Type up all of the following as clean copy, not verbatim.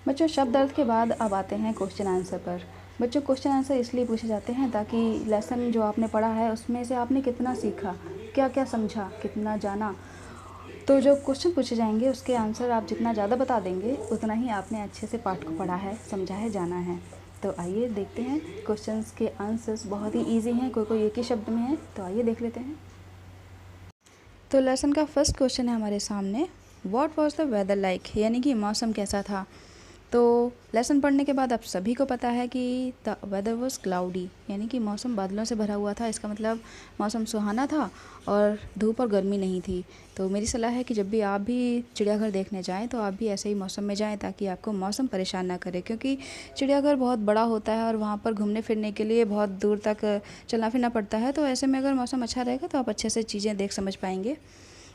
बच्चों, शब्द अर्थ के बाद अब आते हैं क्वेश्चन आंसर पर। बच्चों, क्वेश्चन आंसर इसलिए पूछे जाते हैं ताकि लेसन जो आपने पढ़ा है उसमें से आपने कितना सीखा, क्या क्या समझा, कितना जाना। तो जो क्वेश्चन पूछे जाएंगे उसके आंसर आप जितना ज़्यादा बता देंगे उतना ही आपने अच्छे से पाठ को पढ़ा है, समझा है, जाना है। तो आइए देखते हैं क्वेश्चंस के आंसर्स। बहुत ही इजी हैं, कोई कोई एक ही शब्द में है, तो आइए देख लेते हैं। तो लेसन का फर्स्ट क्वेश्चन है हमारे सामने, what was the weather like, यानी कि मौसम कैसा था। तो लेसन पढ़ने के बाद आप सभी को पता है कि द वेदर वाज क्लाउडी, यानी कि मौसम बादलों से भरा हुआ था। इसका मतलब मौसम सुहाना था और धूप और गर्मी नहीं थी। तो मेरी सलाह है कि जब भी आप भी चिड़ियाघर देखने जाएं तो आप भी ऐसे ही मौसम में जाएं ताकि आपको मौसम परेशान ना करे, क्योंकि चिड़ियाघर बहुत बड़ा होता है और वहाँ पर घूमने फिरने के लिए बहुत दूर तक चलना फिरना पड़ता है। तो ऐसे में अगर मौसम अच्छा रहेगा तो आप अच्छे से चीज़ें देख समझ पाएंगे।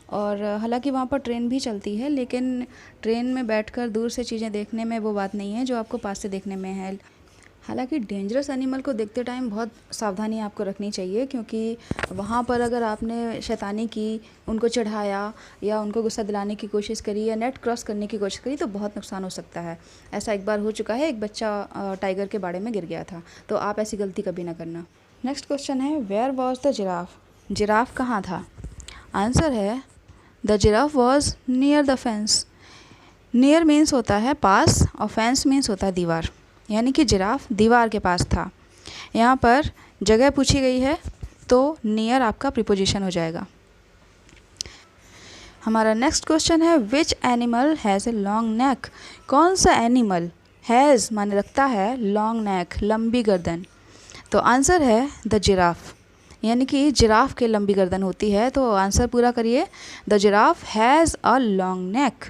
और हालांकि वहाँ पर ट्रेन भी चलती है, लेकिन ट्रेन में बैठकर दूर से चीज़ें देखने में वो बात नहीं है जो आपको पास से देखने में है। हालांकि डेंजरस एनिमल को देखते टाइम बहुत सावधानी आपको रखनी चाहिए, क्योंकि वहाँ पर अगर आपने शैतानी की, उनको चढ़ाया या उनको गुस्सा दिलाने की कोशिश करी या नेट क्रॉस करने की कोशिश करी तो बहुत नुकसान हो सकता है। ऐसा एक बार हो चुका है, एक बच्चा टाइगर के बाड़े में गिर गया था। तो आप ऐसी गलती कभी ना करना। नेक्स्ट क्वेश्चन है, where was the giraffe, giraffe कहाँ था। आंसर है the giraffe was near the fence. Near means होता है पास और फेंस मीन्स होता है दीवार, यानी कि जिराफ दीवार के पास था। यहाँ पर जगह पूछी गई है तो नियर आपका प्रीपोजिशन हो जाएगा। हमारा नेक्स्ट क्वेश्चन है, which animal has a long neck. कौन सा एनिमल, हैज़ माने रखता है, लॉन्ग नेक लंबी गर्दन। तो आंसर है द जिराफ, यानी कि जिराफ के लंबी गर्दन होती है। तो आंसर पूरा करिए, the giraffe has a long neck,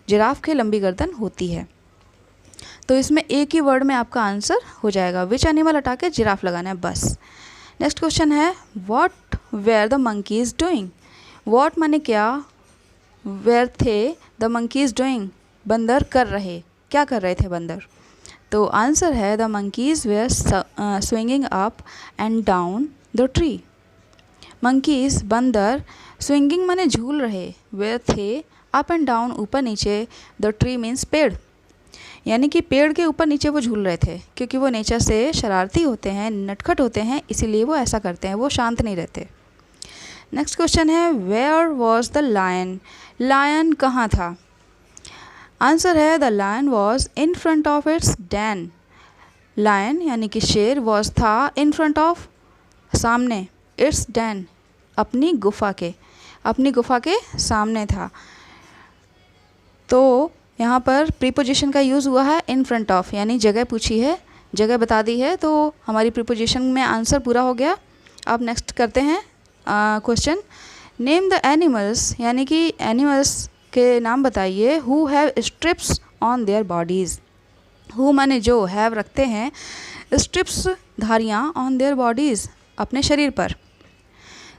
giraffe के लंबी गर्दन होती है। तो इसमें एक ही वर्ड में आपका आंसर हो जाएगा, विच एनिमल हटा के जिराफ लगाना है बस। नेक्स्ट क्वेश्चन है, what were the monkeys doing. What माने क्या, वेयर थे, द मंकीज डूइंग बंदर कर रहे, क्या कर रहे थे बंदर। तो आंसर है the monkeys were swinging up and down the tree. Monkeys बंदर, स्विंगिंग माने झूल रहे, वेयर थे अप एंड डाउन ऊपर नीचे, द ट्री मीन्स पेड़, यानी कि पेड़ के ऊपर नीचे वो झूल रहे थे, क्योंकि वो नेचर से शरारती होते हैं, नटखट होते हैं, इसीलिए वो ऐसा करते हैं, वो शांत नहीं रहते। नेक्स्ट क्वेश्चन है, where was the lion, lion कहाँ था। आंसर है the lion was in front of its den. Lion यानी कि शेर, वॉज था, इन फ्रंट ऑफ सामने, इट्स डैन अपनी गुफा के सामने था। तो यहाँ पर प्रीपोजिशन का यूज़ हुआ है इन फ्रंट ऑफ, यानी जगह पूछी है, जगह बता दी है, तो हमारी प्रीपोजिशन में आंसर पूरा हो गया। अब नेक्स्ट करते हैं क्वेश्चन, नेम द एनिमल्स, यानी कि एनिमल्स के नाम बताइए, who have stripes on their bodies. Who माने जो, हैव रखते हैं, स्ट्रिप्स धारियाँ, ऑन देयर बॉडीज़ अपने शरीर पर।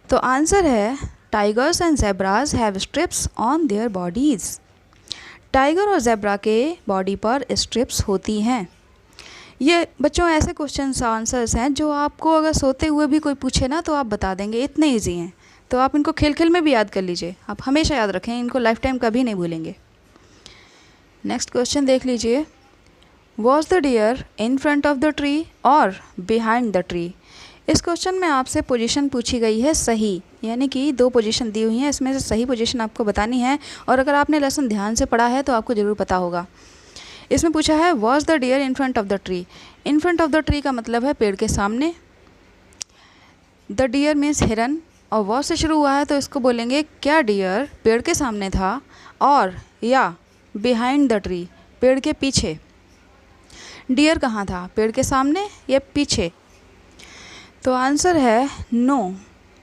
तो आंसर है tigers and zebras have stripes on their bodies. Tiger और ज़ेब्रा के बॉडी पर स्ट्रिप्स होती हैं। ये बच्चों ऐसे क्वेश्चंस आंसर्स हैं जो आपको अगर सोते हुए भी कोई पूछे ना तो आप बता देंगे, इतने ईजी हैं। तो आप इनको खेल खेल में भी याद कर लीजिए, आप हमेशा याद रखें, इनको लाइफ टाइम कभी नहीं भूलेंगे। नेक्स्ट क्वेश्चन देख लीजिए, was the deer in front of the tree और बिहाइंड द ट्री। इस क्वेश्चन में आपसे पोजीशन पूछी गई है सही, यानी कि दो पोजीशन दी हुई हैं, इसमें से सही पोजीशन आपको बतानी है। और अगर आपने लेसन ध्यान से पढ़ा है तो आपको ज़रूर पता होगा। इसमें पूछा है was the deer in front of the tree. In front of the tree का मतलब है पेड़ के सामने। द डियर मीन्स हिरन, और वॉज से शुरू हुआ है तो इसको बोलेंगे क्या डियर पेड़ के सामने था, और या बिहाइंड द ट्री पेड़ के पीछे। डियर कहाँ था, पेड़ के सामने या पीछे। तो आंसर है नो,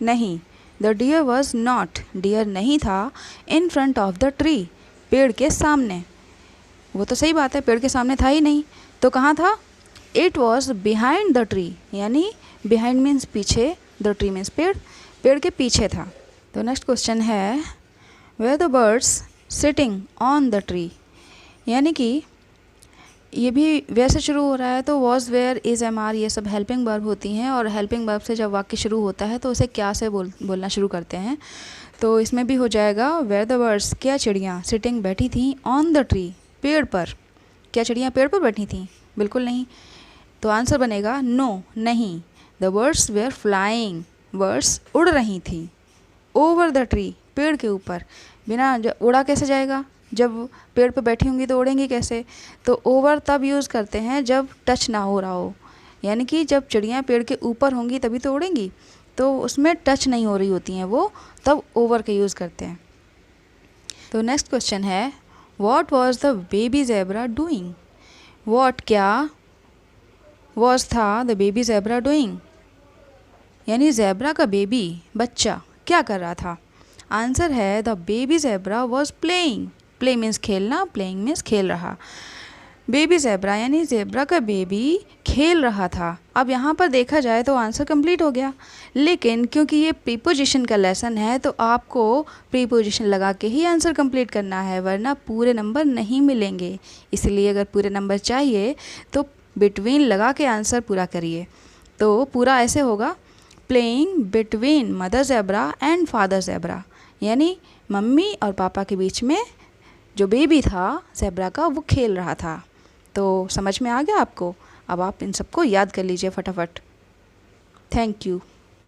नहीं। The deer was not, deer नहीं था, in front of the tree पेड़ के सामने। वो तो सही बात है, पेड़ के सामने था ही नहीं, तो कहाँ था। It was behind the tree, यानी बिहाइंड मीन्स पीछे, द ट्री मीन्स पेड़, पेड़ के पीछे था। तो नेक्स्ट क्वेश्चन है, were the birds sitting on the tree, यानी कि ये भी वैसे शुरू हो रहा है तो was, were, is, am, are ये सब हेल्पिंग वर्ब होती हैं, और हेल्पिंग वर्ब से जब वाक्य शुरू होता है तो उसे क्या से बोलना शुरू करते हैं। तो इसमें भी हो जाएगा वेयर द बर्ड्स, क्या चिड़ियाँ, सिटिंग बैठी थी, ऑन द ट्री पेड़ पर, क्या चिड़ियाँ पेड़ पर बैठी थीं? बिल्कुल नहीं। तो आंसर बनेगा नो, नहीं। The birds were flying, birds उड़ रही थी। ओवर द ट्री, पेड़ के ऊपर। बिना उड़ा कैसे जाएगा? जब पेड़ पर बैठी होंगी तो उड़ेंगी कैसे? तो ओवर तब यूज़ करते हैं जब टच ना हो रहा हो, यानी कि जब चिड़ियाँ पेड़ के ऊपर होंगी तभी तो उड़ेंगी, तो उसमें टच नहीं हो रही होती हैं वो, तब ओवर का यूज़ करते हैं। तो नेक्स्ट क्वेश्चन है, what was the baby zebra doing? What क्या, वाज था द बेबी ज़ेब्रा डूइंग, यानी ज़ेब्रा का बेबी बच्चा क्या कर रहा था? आंसर है the baby zebra was playing. Play means खेलना, प्लेइंग मीन्स खेल रहा। बेबी ज़ेब्रा यानी ज़ेब्रा का बेबी खेल रहा था। अब यहाँ पर देखा जाए तो आंसर कंप्लीट हो गया, लेकिन क्योंकि ये प्रीपोजिशन का लेसन है तो आपको प्रीपोजिशन लगा के ही आंसर कंप्लीट करना है, वरना पूरे नंबर नहीं मिलेंगे। इसलिए अगर पूरे नंबर चाहिए तो बिटवीन लगा के आंसर पूरा करिए। तो पूरा ऐसे होगा, playing between mother zebra and father zebra, यानी मम्मी और पापा के बीच में जो बेबी था ज़ेब्रा का वो खेल रहा था। तो समझ में आ गया आपको? अब आप इन सबको याद कर लीजिए फटाफट। Thank you.